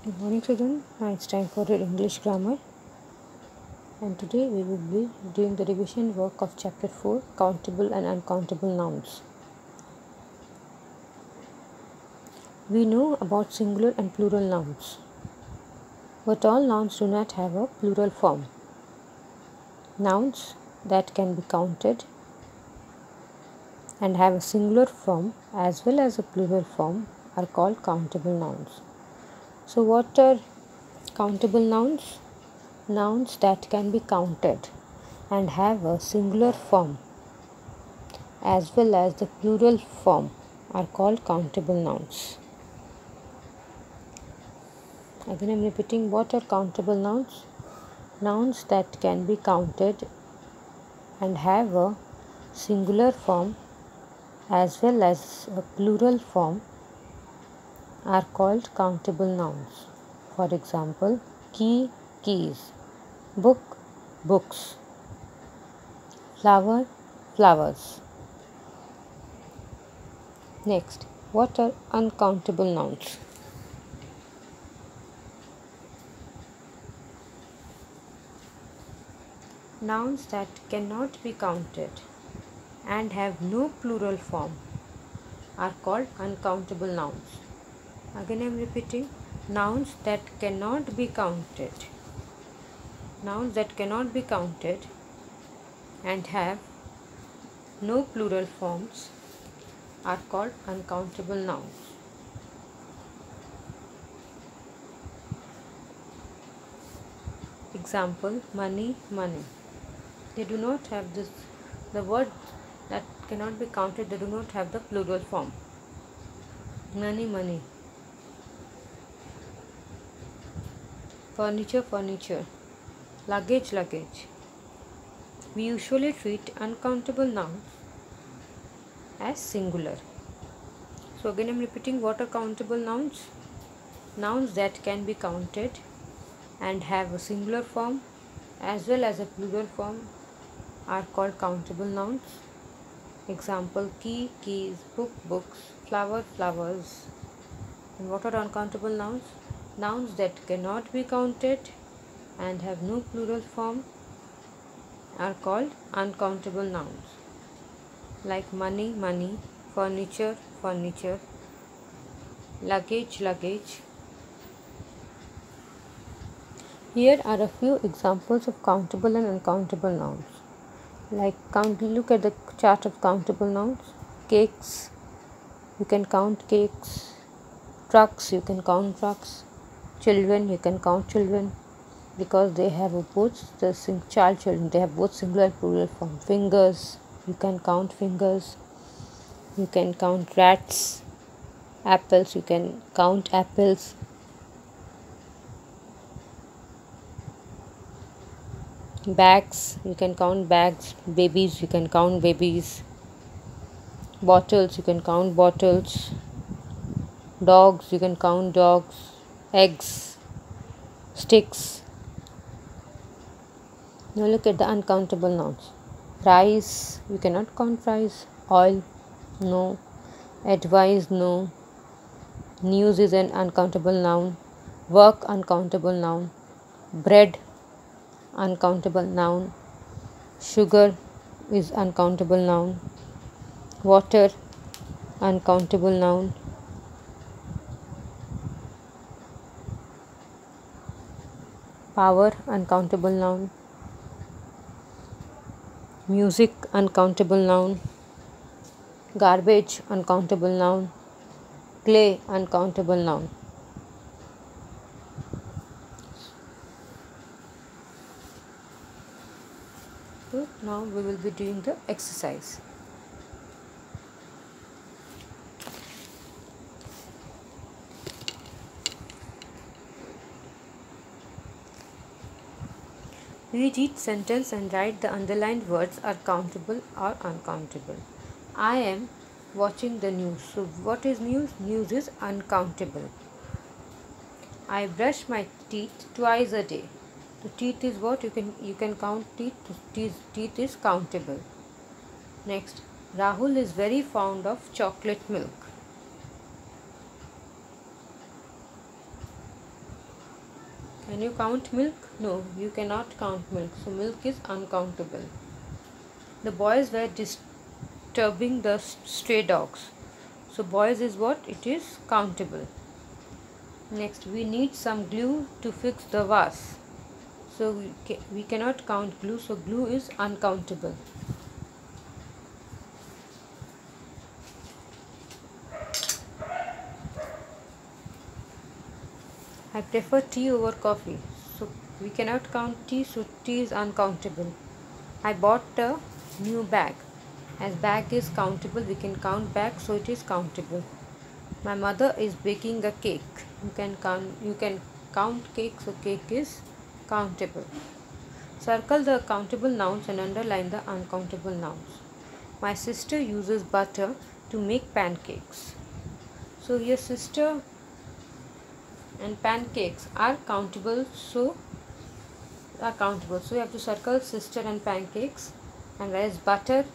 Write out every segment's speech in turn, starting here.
Good morning, children. Now it's time for your English grammar, and today we will be doing the revision work of chapter 4, countable and uncountable nouns. We know about singular and plural nouns, but all nouns do not have a plural form. Nouns that can be counted and have a singular form as well as a plural form are called countable nouns. So, what are countable nouns? Nouns that can be counted and have a singular form as well as the plural form are called countable nouns. Again, I am repeating, what are countable nouns? Nouns that can be counted and have a singular form as well as a plural form are called countable nouns. For example, key, keys, book, books, flower, flowers. Next, what are uncountable nouns? Nouns that cannot be counted and have no plural form are called uncountable nouns. Again I am repeating, nouns that cannot be counted. Nouns that cannot be counted and have no plural forms are called uncountable nouns. Example, money, money. They do not have the word that cannot be counted, they do not have the plural form. Money, money. Furniture, furniture. Luggage, luggage. We usually treat uncountable nouns as singular. So again I am repeating, what are countable nouns? Nouns that can be counted and have a singular form as well as a plural form are called countable nouns. Example, key, keys, book, books, flower, flowers. And what are uncountable nouns? Nouns that cannot be counted and have no plural form are called uncountable nouns, like money, money, furniture, furniture, luggage, luggage. Here are a few examples of countable and uncountable nouns. Like look at the chart of countable nouns. Cakes, you can count cakes. Trucks, you can count trucks. Children, you can count children because they have both children, they have both singular and plural form. Fingers, you can count fingers. You can count rats. Apples, you can count apples. Bags, you can count bags. Babies, you can count babies. Bottles, you can count bottles. Dogs, you can count dogs. Eggs, sticks. Now look at the uncountable nouns. Price, you cannot count price. Oil, no. Advice, no. News is an uncountable noun. Work, uncountable noun. Bread, uncountable noun. Sugar is uncountable noun. Water, uncountable noun. Power, uncountable noun. Music, uncountable noun. Garbage, uncountable noun. Clay, uncountable noun. So now we will be doing the exercise. Read each sentence and write the underlined words are countable or uncountable. I am watching the news. So what is news? News is uncountable. I brush my teeth twice a day. The teeth is what? You can count teeth. Teeth is countable. Next, Rahul is very fond of chocolate milk. Can you count milk? No, you cannot count milk. So milk is uncountable. The boys were disturbing the stray dogs. So boys is what? It is countable. Next, we need some glue to fix the vase. So we cannot count glue. So glue is uncountable. I prefer tea over coffee. So we cannot count tea. So tea is uncountable. I bought a new bag. As bag is countable, we can count bag. So it is countable. My mother is baking a cake. You can count cake. So cake is countable. Circle the countable nouns and underline the uncountable nouns. My sister uses butter to make pancakes. So your sister and pancakes are countable. So you have to circle sister and pancakes. And whereas butter,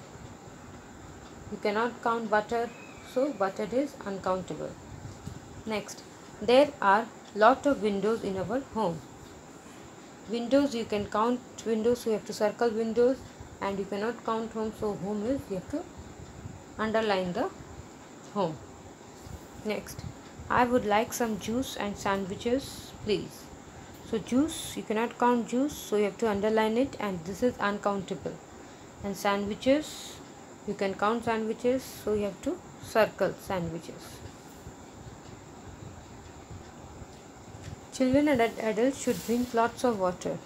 you cannot count butter. So butter is uncountable. Next, there are lot of windows in our home. Windows, you can count windows, so you have to circle windows, and you cannot count home, so home is, you have to underline the home. Next, I would like some juice and sandwiches, please. So juice, you cannot count juice, so you have to underline it, and this is uncountable. And sandwiches, you can count sandwiches, so you have to circle sandwiches. Children and adults should drink lots of water.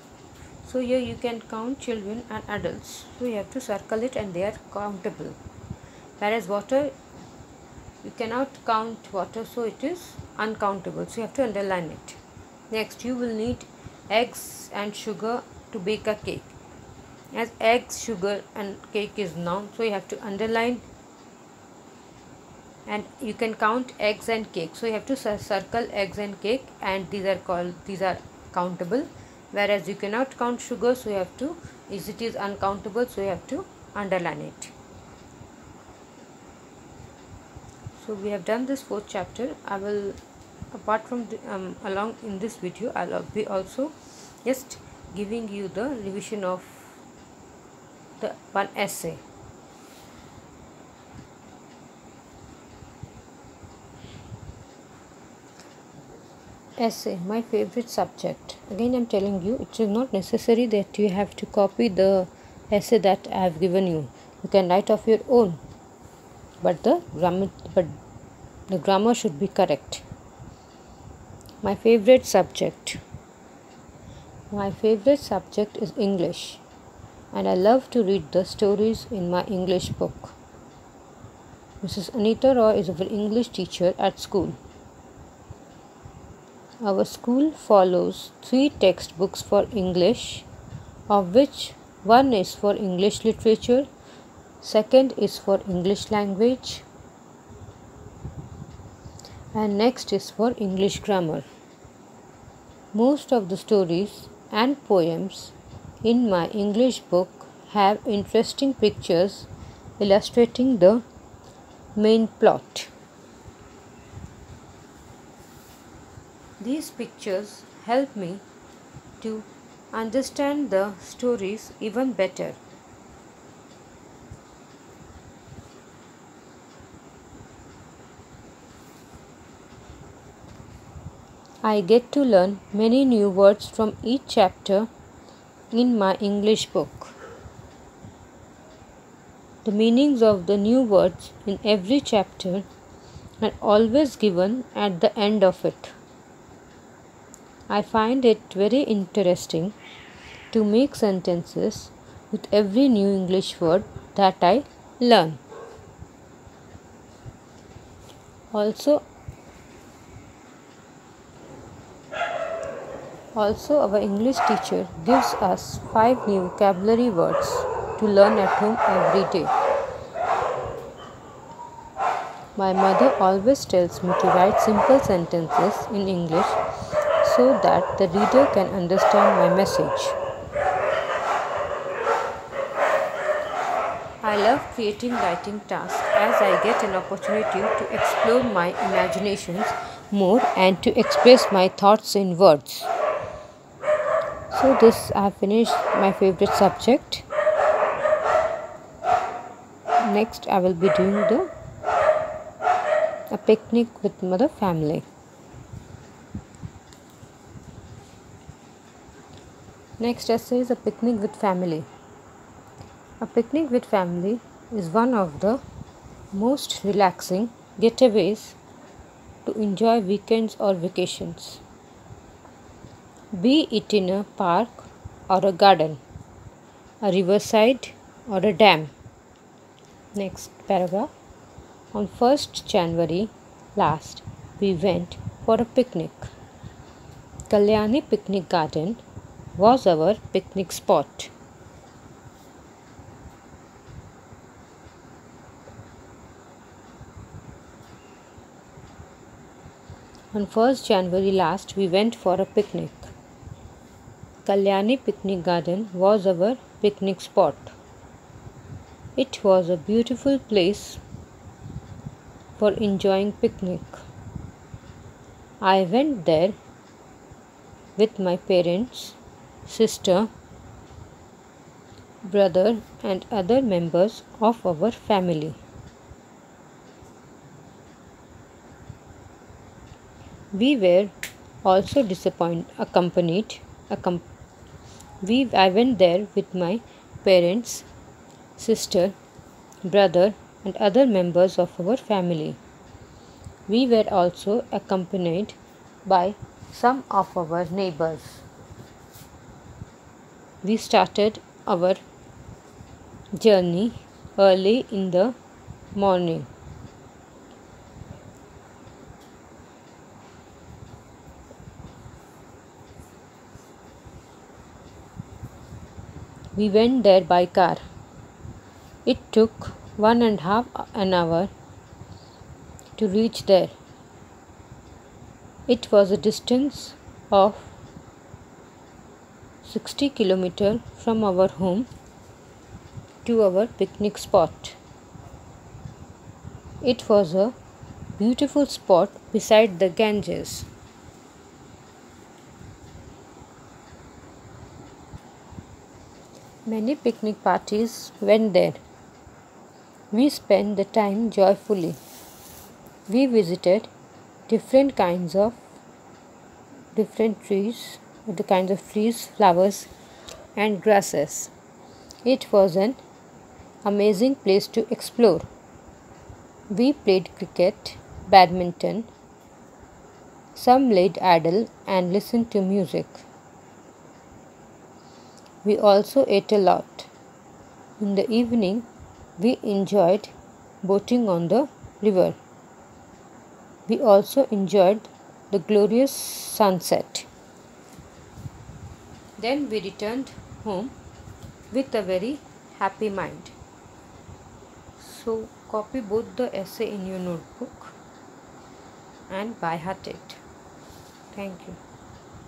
So here you can count children and adults. So you have to circle it and they are countable. Whereas water, you cannot count water, so it is uncountable. So you have to underline it. Next, you will need eggs and sugar to bake a cake. As eggs, sugar and cake is noun, so you have to underline, and you can count eggs and cake. So you have to circle eggs and cake, and these are countable. Whereas you cannot count sugar, so you have to, as it is uncountable, so you have to underline it. So we have done this 4th chapter. I will, apart from along in this video, I'll be also just giving you the revision of the one essay. Essay, my favorite subject. Again, I'm telling you, it is not necessary that you have to copy the essay that I have given you. You can write of your own, but the grammar should be correct. My favorite subject. My favorite subject is English, and I love to read the stories in my English book. Mrs. Anita Roy is our English teacher at school. Our school follows 3 textbooks for English, of which one is for English literature, second is for English language, and next is for English grammar. Most of the stories and poems in my English book have interesting pictures illustrating the main plot. These pictures help me to understand the stories even better. I get to learn many new words from each chapter in my English book. The meanings of the new words in every chapter are always given at the end of it. I find it very interesting to make sentences with every new English word that I learn. Also, our English teacher gives us 5 new vocabulary words to learn at home every day. My mother always tells me to write simple sentences in English so that the reader can understand my message. I love creating writing tasks as I get an opportunity to explore my imaginations more and to express my thoughts in words. So this I have finished my favorite subject. Next I will be doing a picnic with mother family. Next essay is a picnic with family. A picnic with family is one of the most relaxing getaways to enjoy weekends or vacations. Be it in a park or a garden, a riverside or a dam. Next paragraph. On 1st January last, we went for a picnic. Kalyani Picnic Garden was our picnic spot. On 1st January last, we went for a picnic. Kalyani Picnic Garden was our picnic spot. It was a beautiful place for enjoying picnic. I went there with my parents, sister, brother and other members of our family. We were also accompanied. I went there with my parents, sister, brother and other members of our family. We were also accompanied by some of our neighbors. We started our journey early in the morning. We went there by car. It took 1.5 hours to reach there. It was a distance of 60 km from our home to our picnic spot. It was a beautiful spot beside the Ganges. Many picnic parties went there. We spent the time joyfully. We visited different kinds of trees, flowers and grasses. It was an amazing place to explore. We played cricket, badminton, some played idle and listened to music. We also ate a lot. In the evening, we enjoyed boating on the river. We also enjoyed the glorious sunset. Then we returned home with a very happy mind. So copy both the essay in your notebook and by heart it. Thank you.